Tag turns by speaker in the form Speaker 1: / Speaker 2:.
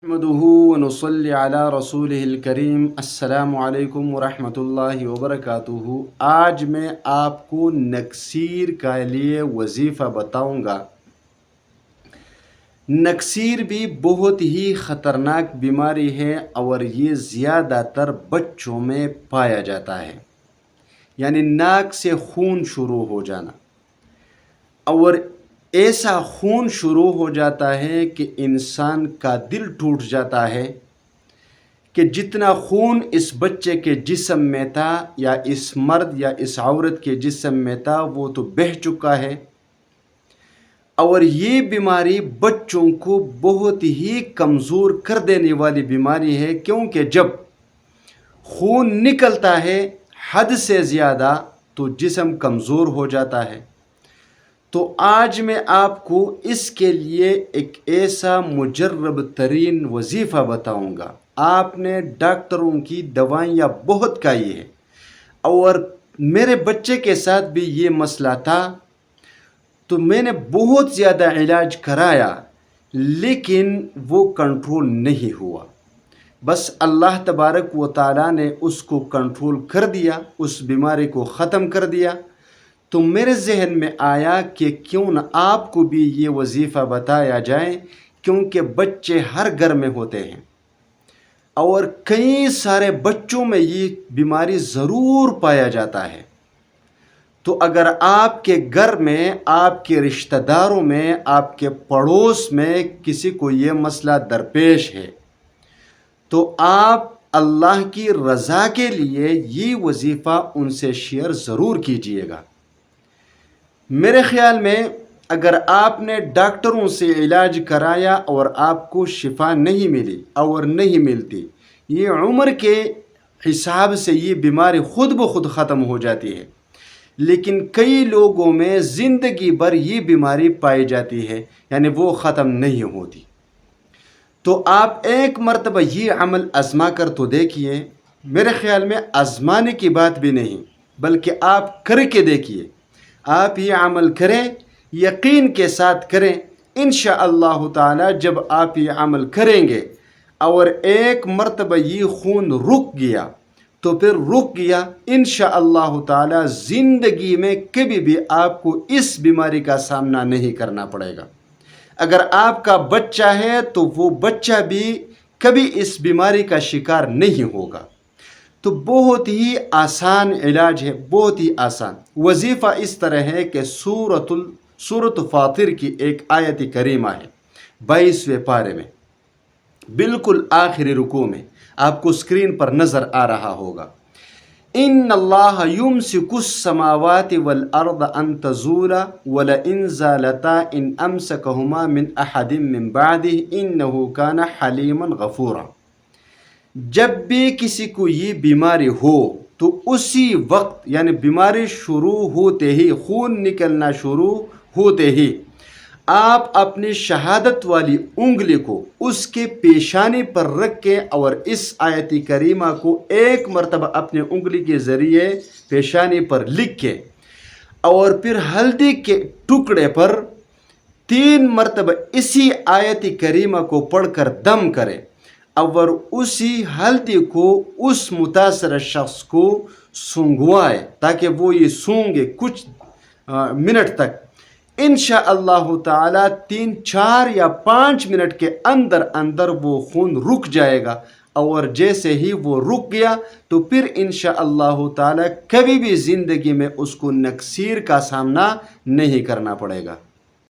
Speaker 1: نحمده ونصلي على رسوله الکریم السلام علیکم ورحمۃ اللہ وبرکاتہ۔ آج میں آپ کو نکسیر کے لیے وظیفہ بتاؤں گا۔ نکسیر بھی بہت ہی خطرناک بیماری ہے اور یہ زیادہ تر بچوں میں پایا جاتا ہے، یعنی ناک سے خون شروع ہو جانا، اور ایسا خون شروع ہو جاتا ہے کہ انسان کا دل ٹوٹ جاتا ہے کہ جتنا خون اس بچے کے جسم میں تھا یا اس مرد یا اس عورت کے جسم میں تھا وہ تو بہہ چکا ہے۔ اور یہ بیماری بچوں کو بہت ہی کمزور کر دینے والی بیماری ہے، کیونکہ جب خون نکلتا ہے حد سے زیادہ تو جسم کمزور ہو جاتا ہے۔ تو آج میں آپ کو اس کے لیے ایک ایسا مجرب ترین وظیفہ بتاؤں گا۔ آپ نے ڈاکٹروں کی دوائیاں بہت کھائی ہے، اور میرے بچے کے ساتھ بھی یہ مسئلہ تھا، تو میں نے بہت زیادہ علاج کرایا لیکن وہ کنٹرول نہیں ہوا۔ بس اللہ تبارک و تعالیٰ نے اس کو کنٹرول کر دیا، اس بیماری کو ختم کر دیا۔ تو میرے ذہن میں آیا کہ کیوں نہ آپ کو بھی یہ وظیفہ بتایا جائے، کیونکہ بچے ہر گھر میں ہوتے ہیں اور کئی سارے بچوں میں یہ بیماری ضرور پایا جاتا ہے۔ تو اگر آپ کے گھر میں، آپ کے رشتہ داروں میں، آپ کے پڑوس میں کسی کو یہ مسئلہ درپیش ہے تو آپ اللہ کی رضا کے لیے یہ وظیفہ ان سے شیئر ضرور کیجئے گا۔ میرے خیال میں اگر آپ نے ڈاکٹروں سے علاج کرایا اور آپ کو شفا نہیں ملی اور نہیں ملتی، یہ عمر کے حساب سے یہ بیماری خود بخود ختم ہو جاتی ہے، لیکن کئی لوگوں میں زندگی بھر یہ بیماری پائی جاتی ہے، یعنی وہ ختم نہیں ہوتی۔ تو آپ ایک مرتبہ یہ عمل آزما کر تو دیکھیے۔ میرے خیال میں آزمانے کی بات بھی نہیں بلکہ آپ کر کے دیکھیے۔ آپ یہ عمل کریں، یقین کے ساتھ کریں، انشاءاللہ تعالی جب آپ یہ عمل کریں گے اور ایک مرتبہ یہ خون رک گیا تو پھر رک گیا، انشاءاللہ تعالی زندگی میں کبھی بھی آپ کو اس بیماری کا سامنا نہیں کرنا پڑے گا۔ اگر آپ کا بچہ ہے تو وہ بچہ بھی کبھی اس بیماری کا شکار نہیں ہوگا۔ تو بہت ہی آسان علاج ہے، بہت ہی آسان وظیفہ۔ اس طرح ہے کہ سورۃ فاطر کی ایک آیت کریمہ ہے 22ویں پارے میں، بالکل آخری رکوع میں، آپ کو اسکرین پر نظر آ رہا ہوگا۔ ان اللہ یمسک السماوات والارض ان تزولا ولئن زالتا ان امسکہما من احد من بعدہ انہ کان حلیما غفورا۔ جب بھی کسی کو یہ بیماری ہو تو اسی وقت، یعنی بیماری شروع ہوتے ہی، خون نکلنا شروع ہوتے ہی، آپ اپنی شہادت والی انگلی کو اس کے پیشانی پر رکھ کے اور اس آیت کریمہ کو ایک مرتبہ اپنی انگلی کے ذریعے پیشانی پر لکھ کے اور پھر ہلدی کے ٹکڑے پر 3 مرتبہ اسی آیت کریمہ کو پڑھ کر دم کرے اور اسی ہلدی کو اس متاثرہ شخص کو سونگوائے تاکہ وہ یہ سونگے کچھ منٹ تک۔ انشاءاللہ تعالی 3، 4 یا 5 منٹ کے اندر اندر وہ خون رک جائے گا، اور جیسے ہی وہ رک گیا تو پھر انشاءاللہ تعالی کبھی بھی زندگی میں اس کو نکسیر کا سامنا نہیں کرنا پڑے گا۔